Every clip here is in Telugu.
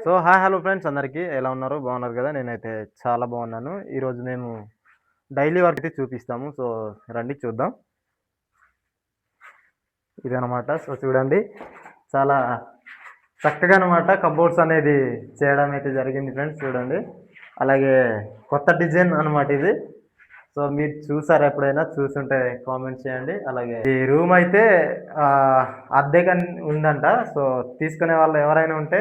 సో హాయ్ హలో ఫ్రెండ్స్ అందరికీ ఎలా ఉన్నారు? బాగున్నారు కదా? నేనైతే చాలా బాగున్నాను. ఈరోజు మేము డైలీ వర్క్ అయితే చూపిస్తాము. సో రండి చూద్దాం. ఇదనమాట. సో చూడండి చాలా చక్కగా అనమాట కబోర్డ్స్ అనేది చేయడం అయితే జరిగింది ఫ్రెండ్స్. చూడండి అలాగే కొత్త డిజైన్ అనమాట ఇది. సో మీరు చూసారా ఎప్పుడైనా? చూసుంటే కామెంట్ చేయండి. అలాగే ఈ రూమ్ అయితే అద్దెగా ఉందంట. సో తీసుకునే వాళ్ళు ఎవరైనా ఉంటే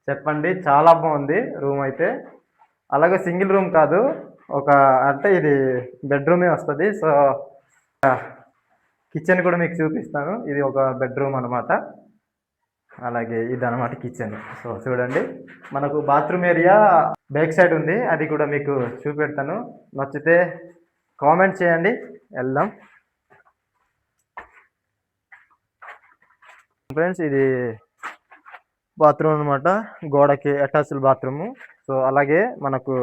చెప్పండి. చాలా బాగుంది రూమ్ అయితే. అలాగే సింగిల్ రూమ్ కాదు, ఒక అంటే ఇది బెడ్రూమే వస్తుంది. సో కిచెన్ కూడా మీకు చూపిస్తాను. ఇది ఒక బెడ్రూమ్ అనమాట. అలాగే ఇది అనమాట కిచెన్. సో చూడండి మనకు బాత్రూమ్ ఏరియా బ్యాక్ సైడ్ ఉంది. అది కూడా మీకు చూపెడతాను. నచ్చితే కామెంట్ చేయండి. వెళ్దాం ఫ్రెండ్స్. ఇది బాత్రూమ్ అనమాట, గోడకి అటాచ్డ్ బాత్రూము. సో అలాగే మనకు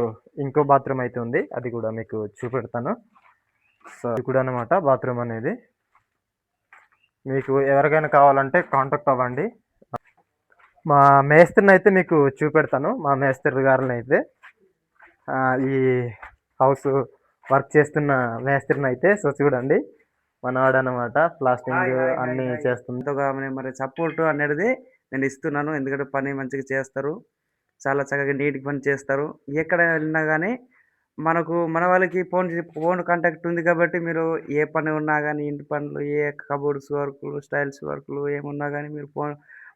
ఇంకో బాత్రూమ్ అయితే ఉంది, అది కూడా మీకు చూపెడతాను. సో ఇది కూడా అనమాట బాత్రూమ్ అనేది. మీకు ఎవరికైనా కావాలంటే కాంటాక్ట్ అవ్వండి. మా మేస్త్రిని అయితే మీకు చూపెడతాను. మా మేస్త్రి గారిని అయితే ఈ హౌస్ వర్క్ చేస్తున్న మేస్త్రిని అయితే. సో చూడండి మనవాడనమాట, ప్లాస్టింగ్ అన్నీ చేస్తుంది. మరి సపోర్ట్ అనేది నేను ఇస్తున్నాను. ఎందుకంటే పని మంచిగా చేస్తారు, చాలా చక్కగా నీట్గా పని చేస్తారు. ఎక్కడ వెళ్ళినా కానీ మన వాళ్ళకి ఫోన్ కాంటాక్ట్ ఉంది కాబట్టి మీరు ఏ పని ఉన్నా కానీ, ఇంటి పనులు, ఏ కబోర్డ్స్ వర్క్లు, స్టైల్స్ వర్క్లు ఏమున్నా కానీ మీరు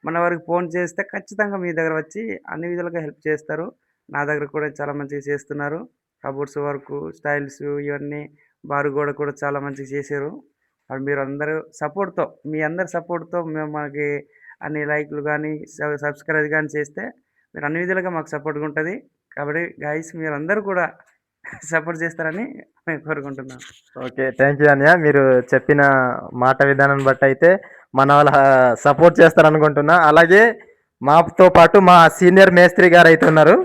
మన వారికి ఫోన్ చేస్తే ఖచ్చితంగా మీ దగ్గర వచ్చి అన్ని విధాలుగా హెల్ప్ చేస్తారు. నా దగ్గర కూడా చాలా మంచిగా చేస్తున్నారు. కబోర్డ్స్ వర్క్, స్టైల్స్ ఇవన్నీ బారు గోడ కూడా చాలా మంచిగా చేశారు. అది మీరు అందరూ సపోర్ట్తో, మీ అందరి సపోర్ట్తో మేము మనకి అన్ని లైక్లు కానీ సబ్స్క్రైబ్ కానీ చేస్తే మీరు అన్ని విధాలుగా మాకు సపోర్ట్గా ఉంటుంది. కాబట్టి గైస్ మీరందరూ కూడా సపోర్ట్ చేస్తారని మేము కోరుకుంటున్నాం. ఓకే, థ్యాంక్ యూ అన్నయ్య. మీరు చెప్పిన మాట విధానాన్ని బట్టి అయితే మన వాళ్ళ సపోర్ట్ చేస్తారనుకుంటున్నా. అలాగే మాతో పాటు మా సీనియర్ మేస్త్రి గారు అయితే ఉన్నారు.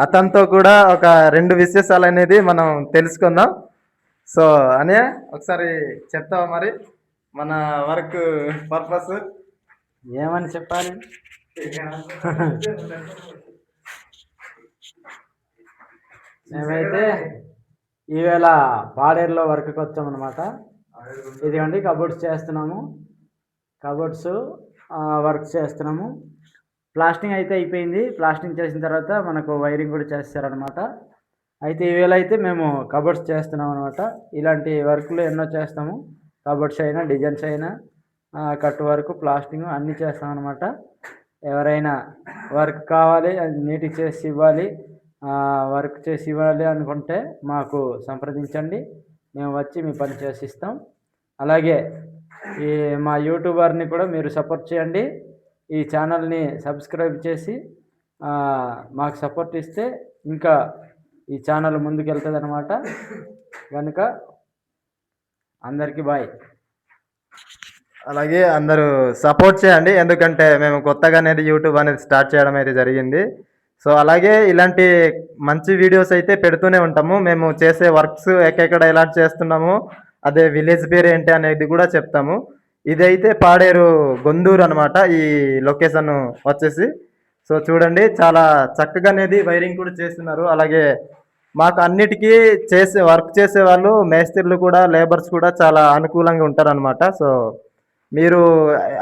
అతనితో కూడా ఒక 2 విశేషాలు అనేది మనం తెలుసుకుందాం. సో అన్నయ్య ఒకసారి చెప్తావా మరి మన వర్క్ పర్పస్ ఏమని చెప్పాలి? మేమైతే ఈవేళ పాడేరులో వర్క్కి వచ్చామన్నమాట. ఇదిగోండి కబోర్డ్స్ చేస్తున్నాము. కబోర్డ్స్ వర్క్ చేస్తున్నాము. ప్లాస్టింగ్ అయితే అయిపోయింది. ప్లాస్టింగ్ చేసిన తర్వాత మనకు వైరింగ్ కూడా చేస్తారనమాట. అయితే ఈవేళ అయితే మేము కబోర్డ్స్ చేస్తున్నాం అనమాట. ఇలాంటి వర్క్లు ఎన్నో చేస్తాము. కబోర్డ్స్ అయినా, డిజైన్స్ అయినా, కట్ వర్క్, ప్లాస్టింగ్ అన్నీ చేస్తామన్నమాట. ఎవరైనా వర్క్ కావాలి, అది నీట్గా చేసి ఇవ్వాలి, వర్క్ చేసి ఇవ్వాలి అనుకుంటే మాకు సంప్రదించండి. మేము వచ్చి మీ పని చేసి ఇస్తాం. అలాగే ఈ మా యూట్యూబర్ని కూడా మీరు సపోర్ట్ చేయండి. ఈ ఛానల్ని సబ్స్క్రైబ్ చేసి మాకు సపోర్ట్ ఇస్తే ఇంకా ఈ ఛానల్ ముందుకు వెళ్తుంది అనమాట. కనుక అందరికీ బాయ్. అలాగే అందరూ సపోర్ట్ చేయండి. ఎందుకంటే మేము కొత్తగా అనేది యూట్యూబ్ అనేది స్టార్ట్ చేయడం అయితే జరిగింది. సో అలాగే ఇలాంటి మంచి వీడియోస్ అయితే పెడుతూనే ఉంటాము. మేము చేసే వర్క్స్ ఎక్కడెక్కడ ఎలా చేస్తున్నాము, అదే విలేజ్ పేరు ఏంటి అనేది కూడా చెప్తాము. ఇదైతే పాడేరు గొందూరు అనమాట ఈ లొకేషన్ వచ్చేసి. సో చూడండి చాలా చక్కగా అనేది వైరింగ్ కూడా చేస్తున్నారు. అలాగే మాకు అన్నిటికీ వర్క్ చేసే వాళ్ళు, మేస్త్రీలు కూడా, లేబర్స్ కూడా చాలా అనుకూలంగా ఉంటారనమాట. సో మీరు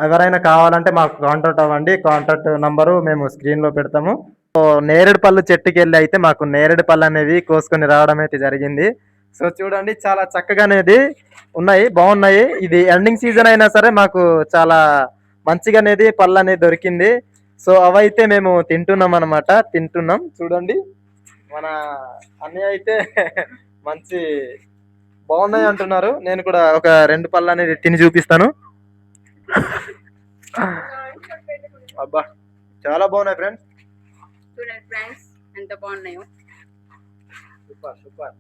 ఎవరైనా కావాలంటే మాకు కాంటాక్ట్ అవ్వండి. కాంటాక్ట్ నంబరు మేము స్క్రీన్లో పెడతాము. సో నేరేడు పళ్ళు చెట్టుకి వెళ్ళి అయితే మాకు నేరేడు పళ్ళు అనేవి కోసుకొని రావడం అయితే జరిగింది. సో చూడండి చాలా చక్కగా అనేది ఉన్నాయి, బాగున్నాయి. ఇది ఎండింగ్ సీజన్ అయినా సరే మాకు చాలా మంచిగా అనేది పళ్ళు అనేది దొరికింది. సో అవైతే మేము తింటున్నాం. చూడండి మన అన్నయ్య అయితే మంచి బాగున్నాయి అంటున్నారు. నేను కూడా ఒక 2 పళ్ళు అనేది తిని చూపిస్తాను. అబ్బా చాలా బాగున్నాయి ఫ్రెండ్స్. చూడండి ఫ్రెండ్స్ ఎంత బాగున్నాయో. Super super.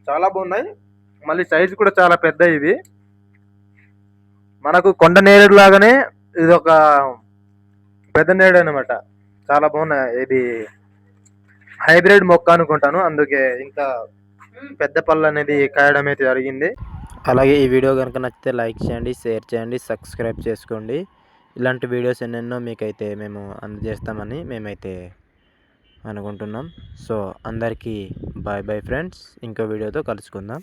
చాలా బాగున్నాయి. మళ్ళీ సైజు కూడా చాలా పెద్ద. ఇవి మనకు కొండ నేరేడు లాగానే ఇది ఒక పెద్ద నేరేడు అనమాట. చాలా బాగున్నాయి. ఇది హైబ్రిడ్ మొక్క అనుకుంటాను, అందుకే ఇంత పెద్ద పళ్ళు అనేది కాయడం అయితే జరిగింది. అలాగే ఈ వీడియో కనుక నచ్చితే లైక్ చేయండి, షేర్ చేయండి, సబ్స్క్రైబ్ చేసుకోండి. ఇలాంటి వీడియోస్ ఎన్నెన్నో మీకైతే మేము అందజేస్తామని మేమైతే అనుకుంటున్నాం. సో అందరికీ బాయ్ బాయ్ ఫ్రెండ్స్. ఇంకో వీడియోతో కలుసుకుందాం.